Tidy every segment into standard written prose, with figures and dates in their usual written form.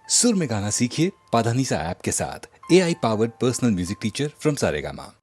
सुर में गाना सीखिए पाधानीसा ऐप के साथ। AI powered personal music teacher from Saregama.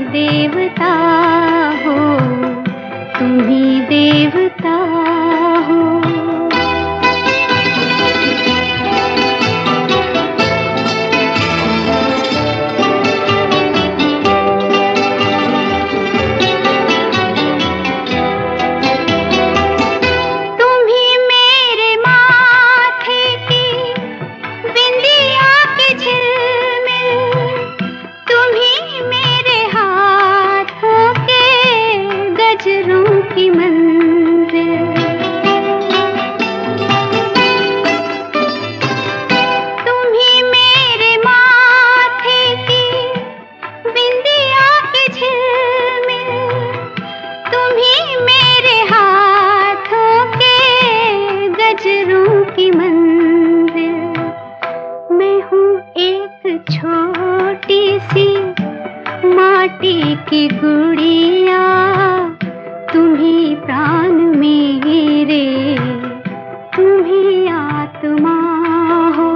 देवता हो, तुम ही देवता हो। की गुड़िया तुम्ही प्राण मेरे, तुम्ही आत्मा हो,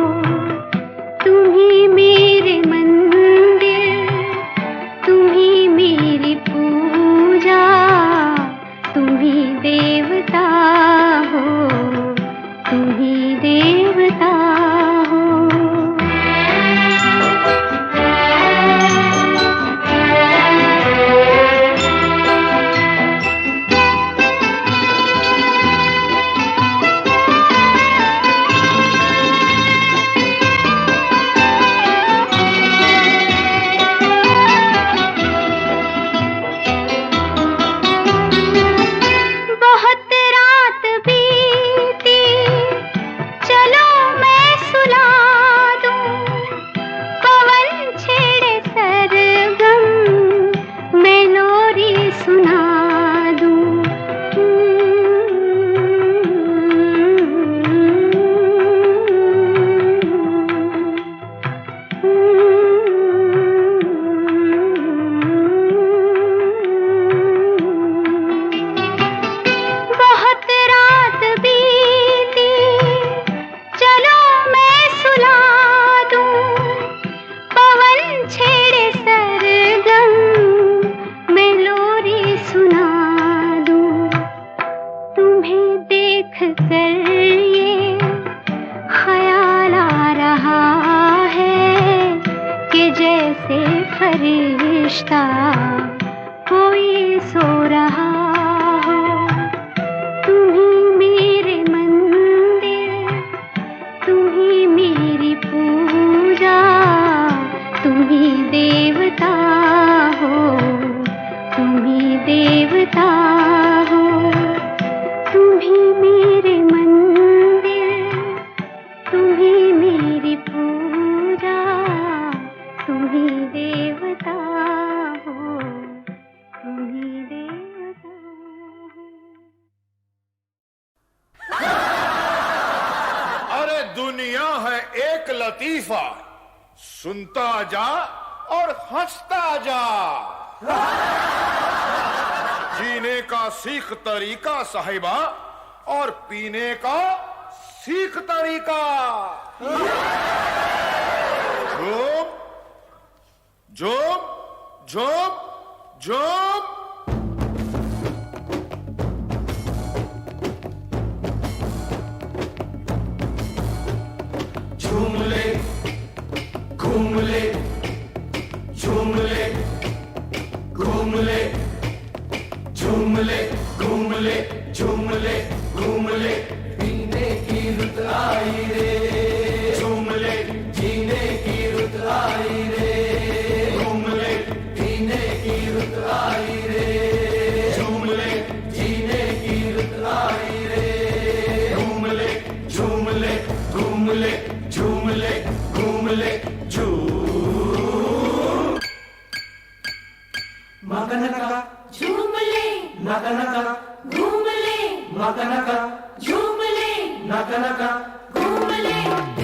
तुम्ही मेरे मंदिर, तुम्ही मेरी पूजा, तुम्ही देवता हो, तुम्ही देवता हो। फरिश्ता कोई सो रहा हो, तुम्ही मेरे मंदिर, तुम्ही मेरी पूजा, तुम्ही देवता हो, तुम्ही देवता हो, तुम्ही मेरे मंदिर, तुम्ही मेरी पूजा, तुम्ही देवता हो, तुम्ही देवता हो। अरे दुनिया है एक लतीफा, सुनता जा और हंसता जा। जीने का सीख तरीका साहिबा और पीने का सीख तरीका। झूम झूम झूम। झूम ले घूम ले, झूम ले घूम ले, झूम ले घूम ले, झूम ले घूम ले। पीने की रुत आई रे, झूम ले जीने की रुत आई रे, घूम ले पीने की रुत आई रे, झूम ले जीने की रुत आई रे, घूम ले झूम ले घूम ले, झूम ले घूम ले झूम। मगनका झूम ले, नगनका घूम ले, मगनका झूम ले, नगनका घूम ले।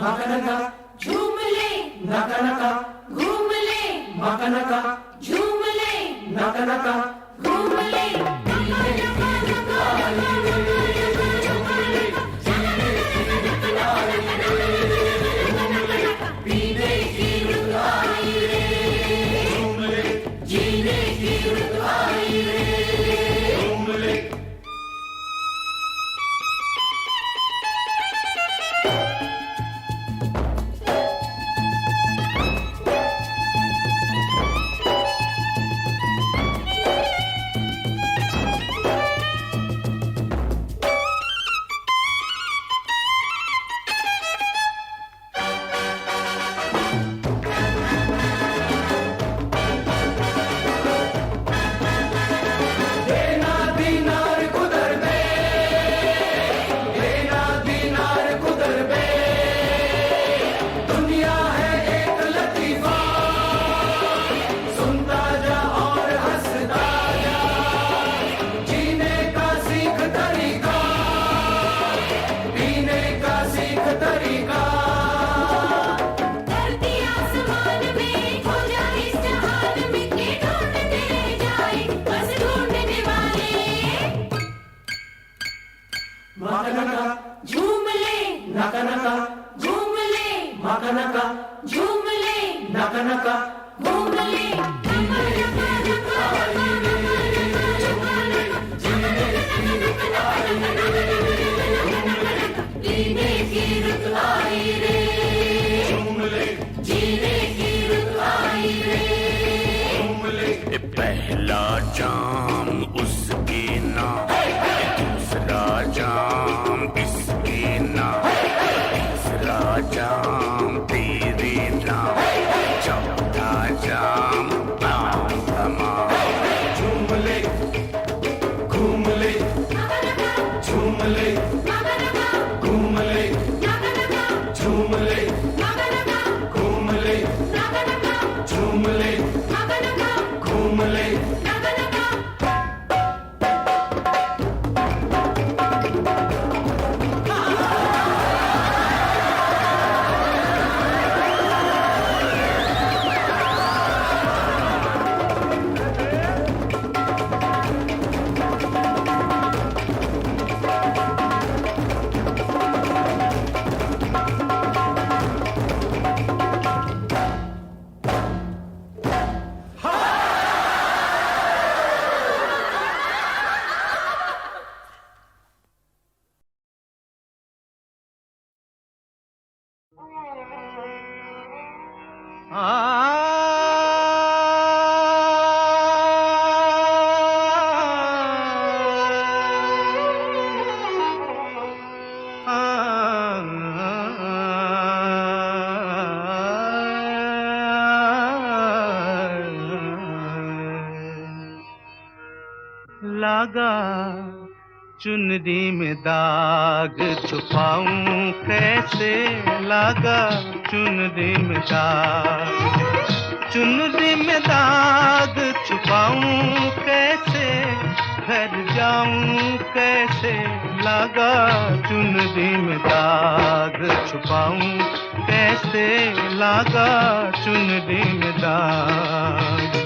मकनका झूम ले नकनका घूम ले मकनका झूम ले नकनका घूम ले पीने की रुत आई रे झूम ले जीने की रुत आई रे झूम ले देना दीनार कुदर बे देना दीनार कुदर बे दुनिया है एक लतीफा सुनता जा और हंसता जा जीने का सीख तरीका पीने का सीख तरीका धरती आसमान में हो जाए इस जहान में के ढूंढते रह जाए बस ढूंढने वाले मकनका झूम ले नकनका झूम ले मकनका झूम ले नकनका घूम ले पीने की रुत आई रे झूम ले जीने की रुत आई रे झूम ले पहला जाम उसके नाम दूसरा जाम इसके नाम तीसरा जाम तेरे नाम चौथा जाम नाम तमाम झूम ले घूम ले झूम ले घूम ले झूम ले घूम ले झूम ले घूम ले लागा चुनरी में दाग छुपाऊं कैसे लागा चुनरी में दाग छुपाऊं कैसे घर जाऊं कैसे लागा चुनरी में दाग छुपाऊं कैसे लागा चुनरी में दाग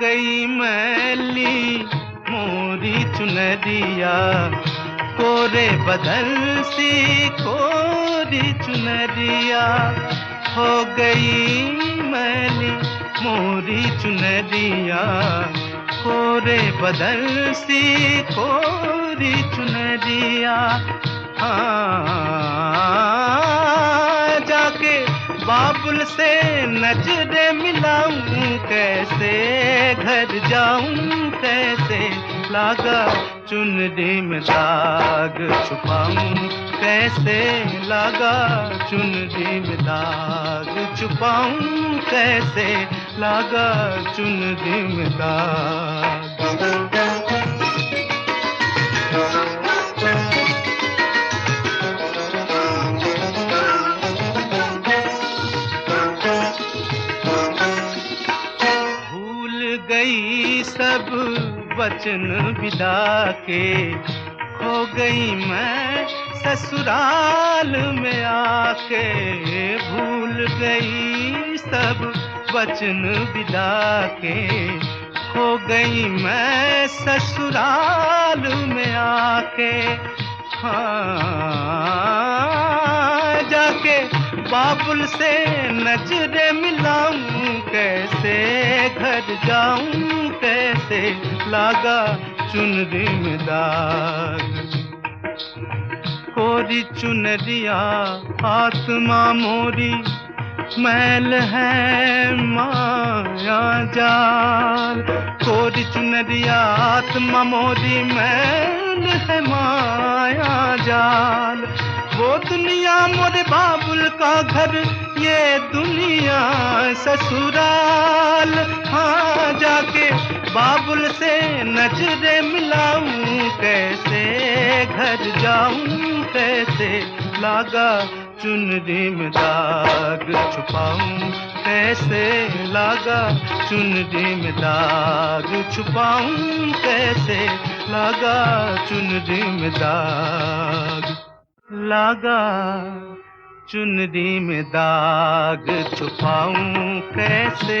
गई मैली मोरी चुनरिया कोरे बदल सी कोरी चुनरिया हो गई मैली मोरी चुनरिया कोरे बदल सी कोरी चुनरिया जाके बाबुल से नजरे मिलाऊं कैसे घर जाऊं कैसे लागा चुनरी में दाग छुपाऊं कैसे लागा चुनरी में दाग छुपाऊं कैसे लागा चुनरी में दाग भूल गई सब वचन विदा के, खो गई मैं ससुराल में आके, भूल गई सब वचन विदा के, खो गई मैं ससुराल में आके। हाँ, जाके बाबुल से नजरे मिलाऊं कैसे, घर जाऊं कैसे, लागा चुनरी में दाग। कोरी चुनरिया आत्मा मोरी, मैल है माया जाल। कोरी चुनरिया आत्मा मोरी, मैल है माया जाल। वो दुनिया मोरे बाबुल का घर, ये दुनिया ससुराल। हाँ, जाके बाबुल से नजरे मिलाऊं कैसे, घर जाऊं कैसे, लागा चुनरी में दाग छुपाऊं कैसे, लागा चुनरी में दाग छुपाऊं कैसे, लागा चुनरी में दाग, लागा चुनरी में दाग छुपाऊं कैसे,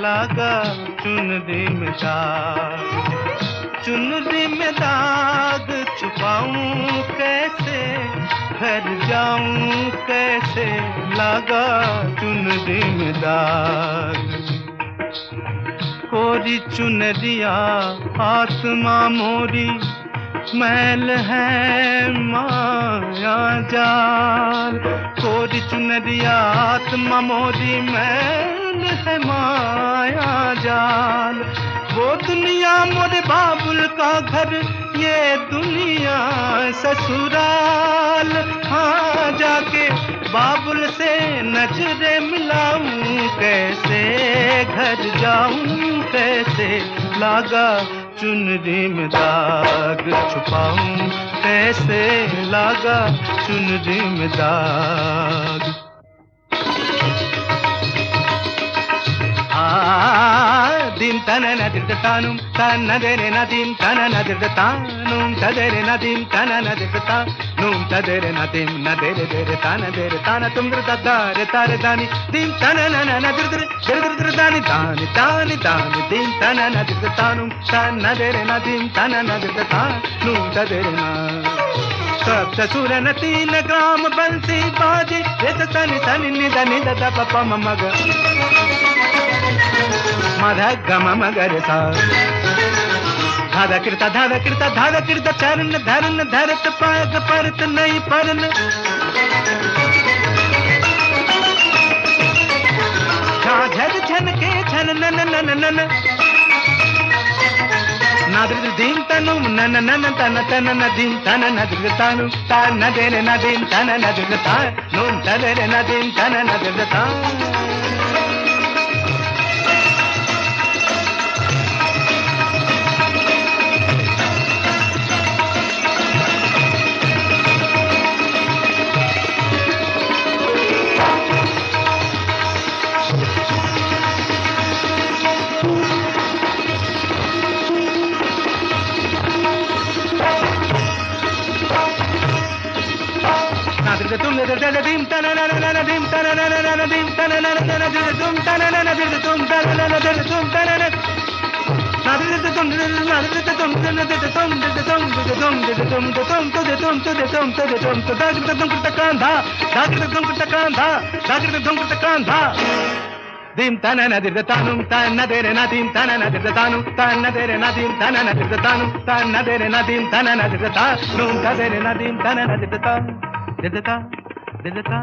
लागा चुनरी में दाग। चुनरी में दाग छुपाऊं कैसे, घर जाऊं कैसे, लागा चुनरी में दाग। कोरी चुनरिया आत्मा मोरी, मैल है माया जाल। कोरी चुनरिया आत्मा मोरी, मैल है माया जाल। वो दुनिया मोरे बाबुल का घर, ये दुनिया ससुराल। हाँ, जाके बाबुल से नजरे मिलाऊं कैसे, घर जाऊं कैसे, लागा चुनरी में दाग छुपाऊं कैसे, लागा चुनरी में दाग। dim tanana dirdatanum tanadere nadim tanana dirdatanum tadere nadim tanana dirdatanum tadere nadim nadere dere tanadere tanatum dirdadare tare dani dim tanana nadir dir dani dani dani dani dim tanana dirdatanum tanadere nadim tanana dirdatanum tadere na सप्त सुर न 3 ग्राम बंसी बाजे रेत तनि तनि निद निद the प म म ग मध ग म म ग रे सा धाद कृत चरण धरन धरत पाग परत नहीं परन झाझर झन के झन नन नन नन नादिर दीन तनु नन नन तन तन नदीम तन नदिर तनु तन नदेरे नदीम तन नदिर तन नून तदेरे नदीम तन नदिर तन तुम नदीम तन नदीम तन नदीम तन तुम तन नदीम तुम तन नदीम तुम तन dim tana nadir tanum tana dere nadim tana nadir tanum tana dere nadim tana nadir tanum tana dere nadim tana nadir tanum tana dere nadim tana nadir tanum dedeta dedeta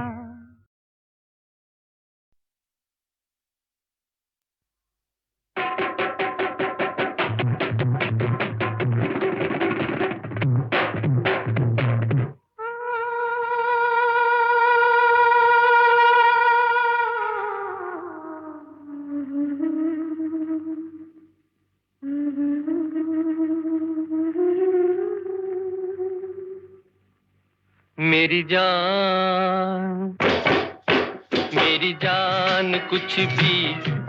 मेरी जान कुछ भी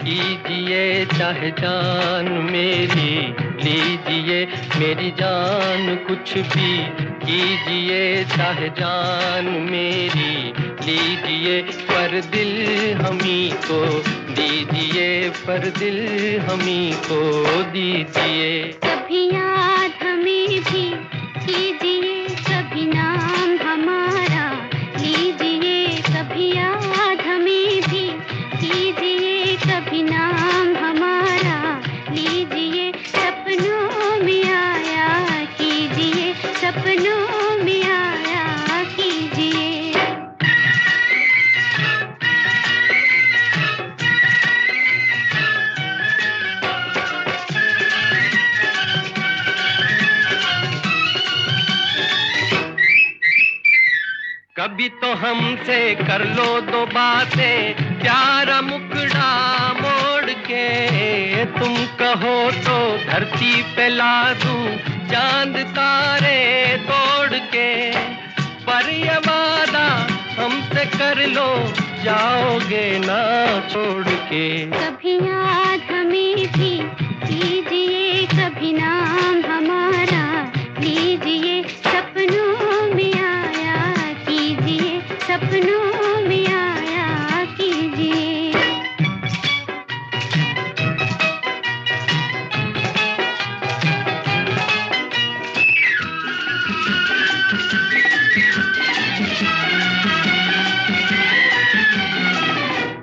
कीजिए चाहे जान मेरी लीजिए, मेरी जान कुछ भी कीजिए चाहे जान मेरी लीजिए, पर दिल हमी को दीजिए, पर दिल हमी को दीजिए। कभी याद हमें भी कीजिए, कभी नाम हमारा लीजिए, कभी याद हमें भी कीजिए, कभी नाम हमारा लीजिए, सपनों में आया कीजिए, सपनों में आया कीजिए। कभी तो हमसे कर लो दो बातें, प्यारा मुखड़ा मोड़ के, तुम कहो तो धरती पे ला दूं चांद तारे तोड़ के, पर ये वादा हमसे कर लो जाओगे ना छोड़ के। कभी याद हमें भी कीजिए, कभी नाम हमारा लीजिए, सपनों में आया कीजिए, सपनों में आया कीजिए।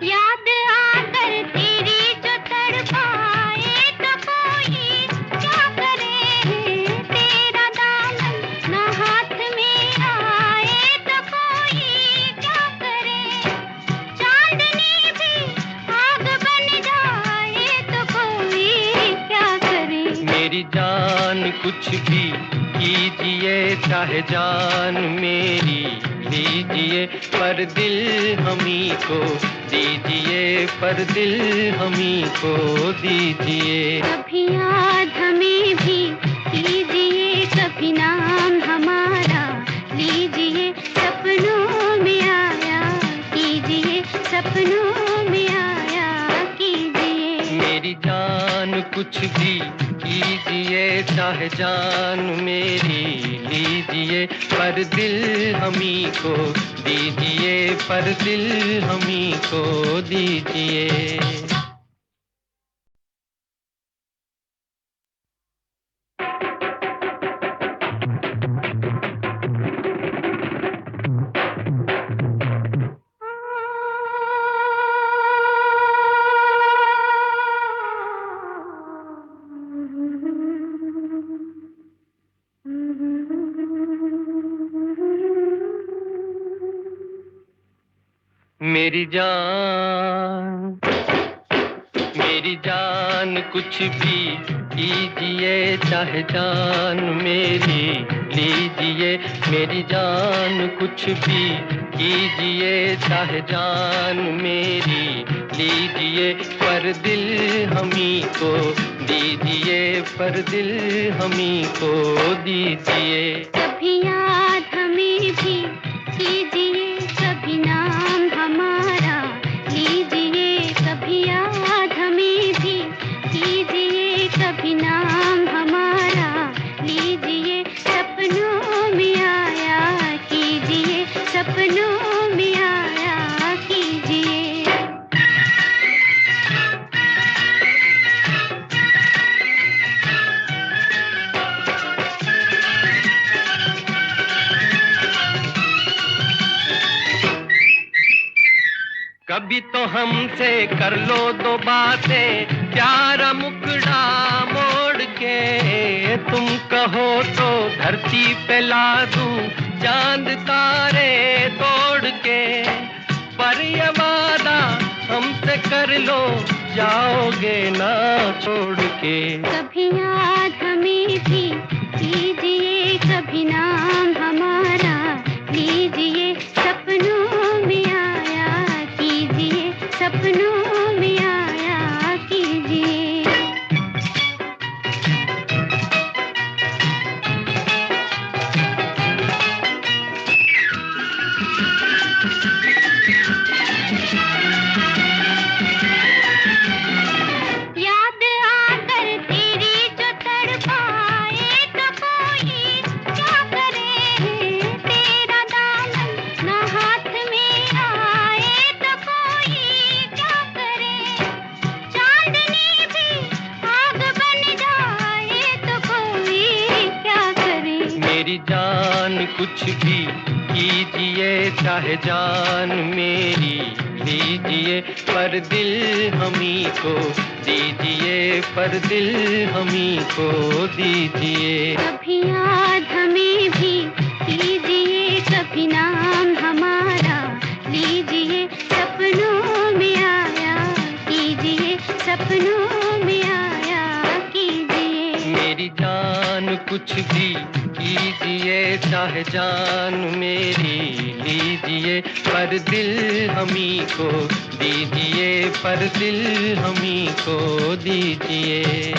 याद आकर तेरी जो तड़पाए तो कोई क्या करे, तेरा दामन ना हाथ में आए तो कोई क्या करे, चांदनी भी आग बन जाए तो कोई क्या करे। मेरी जान कुछ भी कीजिए चाहे जान मेरी लीजिए, पर दिल हमी को दीजिए, पर दिल हमी को दीजिए। कभी याद हमें भी कीजिए, कभी नाम हमारा लीजिए, सपनों में आया कीजिए, सपनों में आया कीजिए। मेरी जान कुछ भी कीजिए चाहे जान मेरी लीजिए, पर दिल हमी को दीजिए, पर दिल हमी को दीजिए। मेरी जान कुछ भी कीजिए चाहे जान मेरी लीजिए, मेरी जान कुछ भी कीजिए चाहे जान मेरी लीजिए, पर दिल हमी को दीजिए, पर दिल हमी को दीजिए। कभी याद हमें भी कीजिए, कभी नाम हमारा लीजिए, कभी याद हमें भी कीजिए, कभी नाम हमारा लीजिए, सपनों में आया कीजिए, सपनों में आया कीजिए। कभी तो हमसे कर लो दो बातें, प्यारा मुखड़ा मोड़ के, तुम कहो तो धरती पे ला दूं चांद तारे तोड़ के, पर ये वादा हमसे कर लो जाओगे ना छोड़ के। कभी याद हमें भी कीजिए, कभी नाम हमारा लीजिए, सपनों में आया कीजिए, सपनों में आया कीजिए। कुछ भी कीजिए चाहे जान मेरी लीजिए, पर दिल हमी को दीजिए, पर दिल हमी को दीजिए। कभी याद हमें भी कीजिए, कभी नाम हमारा लीजिए, सपनों में आया कीजिए, सपनों में आया कीजिए। मेरी जान कुछ भी कीजिए चाहे जान मेरी लीजिए, पर दिल हमी को दीजिए, पर दिल हमी को दीजिए।